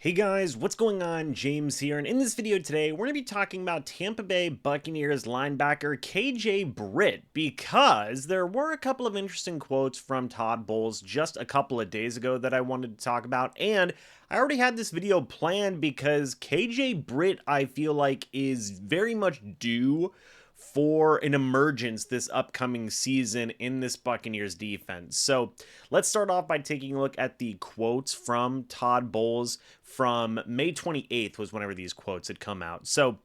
Hey guys, what's going on? James here, and in this video today, we're going to be talking about Tampa Bay Buccaneers linebacker KJ Britt, because there were a couple of interesting quotes from Todd Bowles just a couple of days ago that I wanted to talk about, and I already had this video planned because KJ Britt, I feel like, is very much due for an emergence this upcoming season in this Buccaneers defense. So let's start off by taking a look at the quotes from Todd Bowles from May 28th was whenever these quotes had come out. So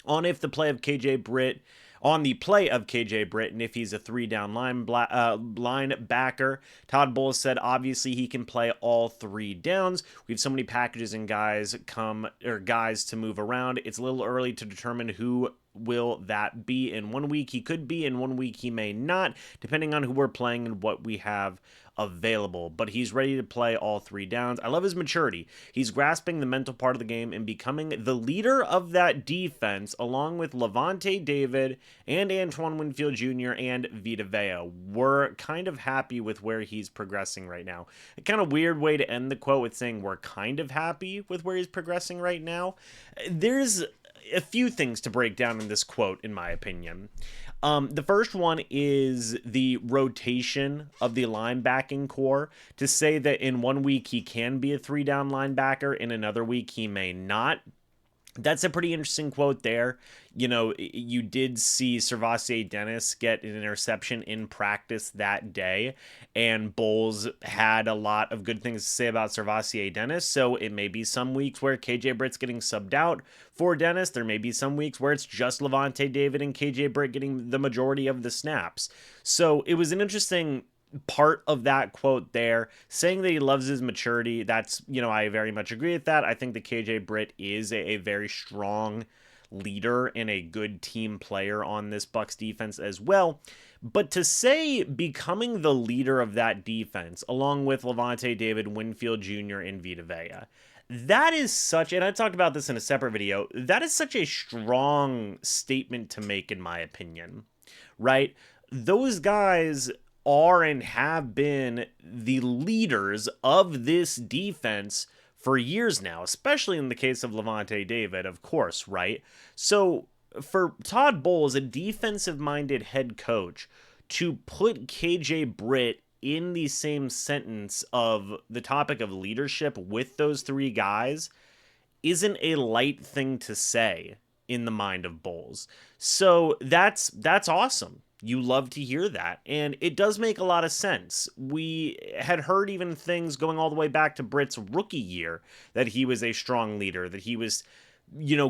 on if the play of KJ Britt, on the play of KJ Britt, and if he's a three-down linebacker, Todd Bowles said, obviously he can play all three downs. We have so many packages and guys to move around. It's a little early to determine who will that be. In 1 week he could be, in 1 week he may not, depending on who we're playing and what we have available, but he's ready to play all three downs. I love his maturity. He's grasping the mental part of the game and becoming the leader of that defense, along with Lavonte David and Antoine Winfield Jr. and Vita Vea. We're kind of happy with where he's progressing right now. A kind of weird way to end the quote with saying we're kind of happy with where he's progressing right now. There's a few things to break down in this quote, in my opinion. The first one is the rotation of the linebacking core. To say that in 1 week he can be a three-down linebacker, in another week he may not. That's a pretty interesting quote there. You know, you did see Servassier Dennis get an interception in practice that day, and Bowles had a lot of good things to say about Servassier Dennis, so it may be some weeks where KJ Britt's getting subbed out for Dennis. There may be some weeks where it's just Lavonte David and KJ Britt getting the majority of the snaps. So it was an interesting part of that quote there, saying that he loves his maturity. That's, I very much agree with that. I think that KJ Britt is a very strong leader and a good team player on this Bucs defense as well. But to say becoming the leader of that defense, along with Lavonte David, Winfield Jr., and Vita Vea, that is such, and I talked about this in a separate video, that is such a strong statement to make, in my opinion, right? Those guys are and have been the leaders of this defense for years now, especially in the case of Lavonte David, of course, right? So for Todd Bowles, a defensive-minded head coach, to put KJ Britt in the same sentence of the topic of leadership with those three guys isn't a light thing to say in the mind of Bowles. So that's awesome. You love to hear that, and it does make a lot of sense. We had heard even things going all the way back to Britt's rookie year that he was a strong leader, that he was,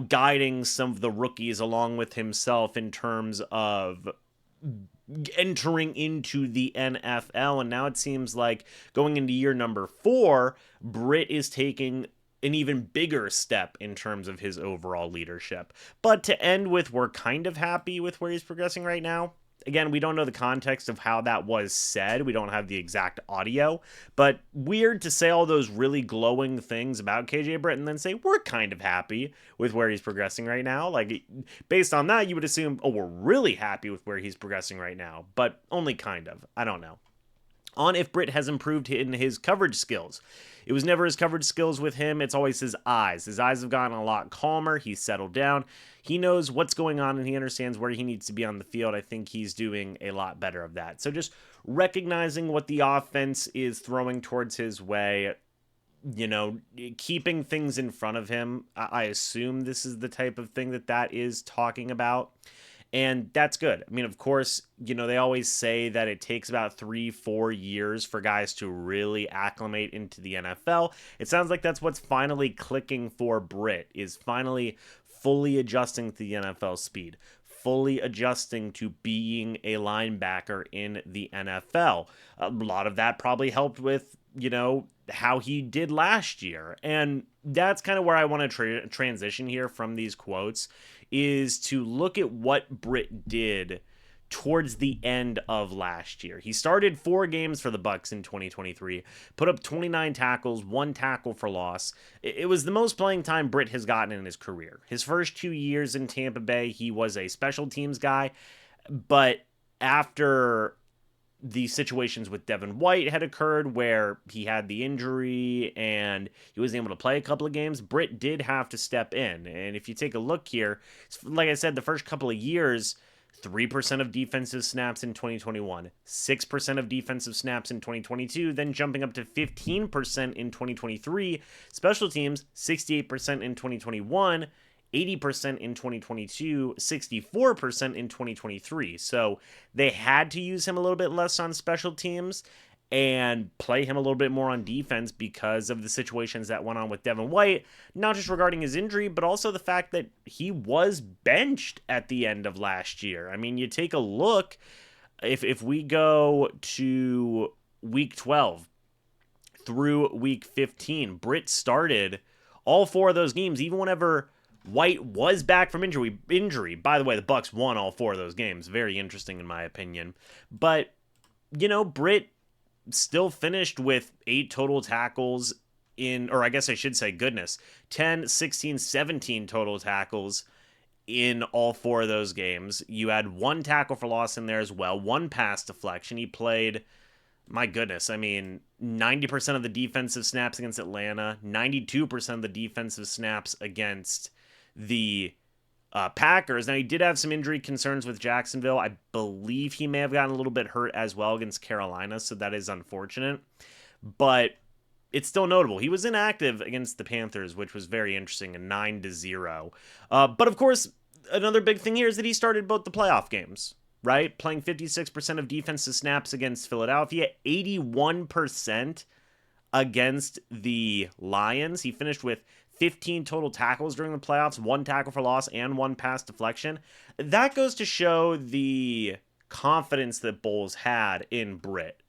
guiding some of the rookies along with himself in terms of entering into the NFL, and now it seems like going into year number 4, Britt is taking an even bigger step in terms of his overall leadership. But to end with, we're kind of happy with where he's progressing right now. Again, we don't know the context of how that was said. We don't have the exact audio, but weird to say all those really glowing things about KJ Britt and then say we're kind of happy with where he's progressing right now. Like, based on that, you would assume, oh, we're really happy with where he's progressing right now, but only kind of. I don't know. On if Britt has improved in his coverage skills. It was never his coverage skills with him. It's always his eyes. His eyes have gotten a lot calmer. He's settled down. He knows what's going on and he understands where he needs to be on the field. I think he's doing a lot better of that. So just recognizing what the offense is throwing towards his way, keeping things in front of him. I assume this is the type of thing that is talking about. And that's good. I mean, of course, they always say that it takes about 3-4 years for guys to really acclimate into the NFL. It sounds like that's what's finally clicking for Britt, is finally fully adjusting to the NFL speed, fully adjusting to being a linebacker in the NFL. A lot of that probably helped with, how he did last year. And that's kind of where I want to transition here from these quotes, is to look at what Britt did towards the end of last year. He started 4 games for the Bucs in 2023, put up 29 tackles, 1 tackle for loss. It was the most playing time Britt has gotten in his career. His first 2 years in Tampa Bay, he was a special teams guy, but after the situations with Devin White had occurred where he had the injury and he wasn't able to play a couple of games, Britt did have to step in. And if you take a look here, like I said, the first couple of years, 3% of defensive snaps in 2021, 6% of defensive snaps in 2022, then jumping up to 15% in 2023. Special teams, 68% in 2021, 80% in 2022, 64% in 2023. So they had to use him a little bit less on special teams and play him a little bit more on defense because of the situations that went on with Devin White, not just regarding his injury, but also the fact that he was benched at the end of last year. I mean, you take a look, if we go to week 12 through week 15, Britt started all 4 of those games, even whenever White was back from injury. By the way, the Bucs won all 4 of those games. Very interesting in my opinion. But, Britt still finished with 8 total tackles or I guess I should say, 10, 16, 17 total tackles in all 4 of those games. You had 1 tackle for loss in there as well, 1 pass deflection. He played, 90% of the defensive snaps against Atlanta, 92% of the defensive snaps against the Packers. Now, he did have some injury concerns with Jacksonville. I believe he may have gotten a little bit hurt as well against Carolina, so that is unfortunate. But it's still notable. He was inactive against the Panthers, which was very interesting, a 9-0. But of course, another big thing here is that he started both the playoff games, right? Playing 56% of defensive snaps against Philadelphia, 81% against the Lions. He finished with 15 total tackles during the playoffs, 1 tackle for loss, and 1 pass deflection. That goes to show the confidence that Bowles had in Britt,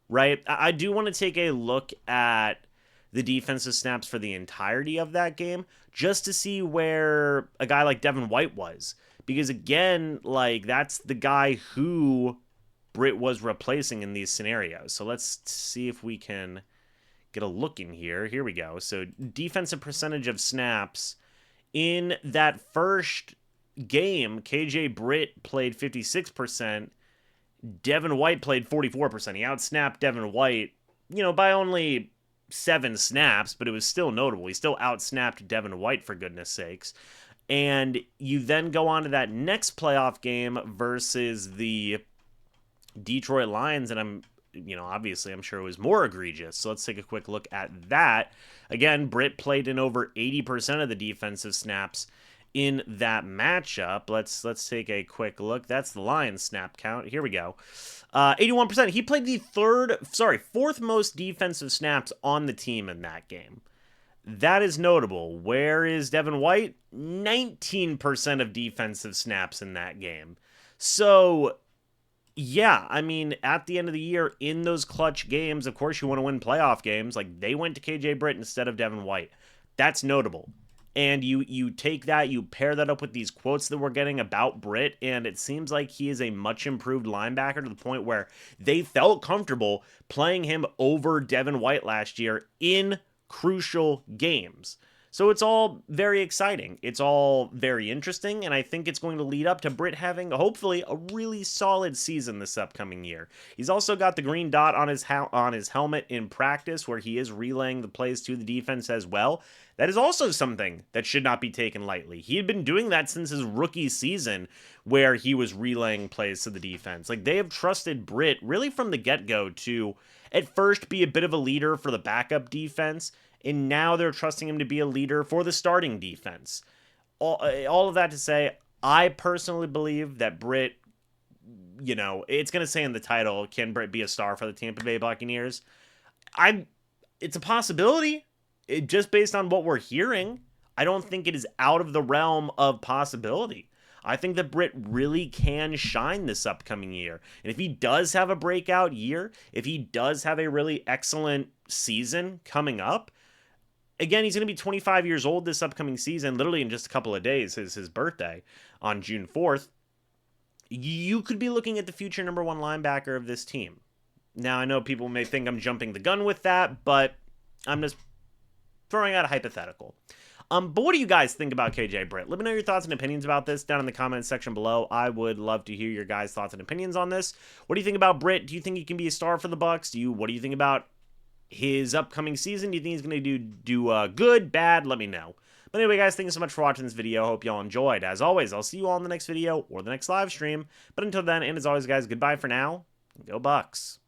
right? I do want to take a look at the defensive snaps for the entirety of that game, just to see where a guy like Devin White was. Because again, that's the guy who Britt was replacing in these scenarios. So let's see if we can get a look in here. Here we go. So defensive percentage of snaps in that first game, KJ Britt played 56%. Devin White played 44%. He outsnapped Devin White, by only 7 snaps, but it was still notable. He still outsnapped Devin White, for goodness sakes. And you then go on to that next playoff game versus the Detroit Lions, and obviously I'm sure it was more egregious. So let's take a quick look at that. Again, Britt played in over 80% of the defensive snaps in that matchup. Let's take a quick look. That's the Lions snap count. Here we go. 81%. He played the 4th most defensive snaps on the team in that game. That is notable. Where is Devin White? 19% of defensive snaps in that game. So yeah, at the end of the year, in those clutch games, of course you want to win playoff games. They went to KJ Britt instead of Devin White. That's notable. And you take that, you pair that up with these quotes that we're getting about Britt, and it seems like he is a much improved linebacker to the point where they felt comfortable playing him over Devin White last year in crucial games. So it's all very exciting. It's all very interesting, and I think it's going to lead up to Britt having, hopefully, a really solid season this upcoming year. He's also got the green dot on his helmet in practice, where he is relaying the plays to the defense as well. That is also something that should not be taken lightly. He had been doing that since his rookie season, where he was relaying plays to the defense. They have trusted Britt really from the get-go to, at first, be a bit of a leader for the backup defense, and now they're trusting him to be a leader for the starting defense. All of that to say, I personally believe that Britt, it's going to say in the title, can Britt be a star for the Tampa Bay Buccaneers? It's a possibility. Just based on what we're hearing, I don't think it is out of the realm of possibility. I think that Britt really can shine this upcoming year. And if he does have a breakout year, if he does have a really excellent season coming up, again, he's going to be 25 years old this upcoming season, literally in just a couple of days, his birthday on June 4th. You could be looking at the future number 1 linebacker of this team. Now, I know people may think I'm jumping the gun with that, but I'm just throwing out a hypothetical. But what do you guys think about KJ Britt? Let me know your thoughts and opinions about this down in the comments section below. I would love to hear your guys' thoughts and opinions on this. What do you think about Britt? Do you think he can be a star for the Bucs? What do you think about his upcoming season? Do you think he's going to do good, bad? Let me know. But anyway, guys, thank you so much for watching this video. Hope y'all enjoyed. As always, I'll see you all in the next video or the next live stream. But until then, and as always, guys, goodbye for now. Go Bucs.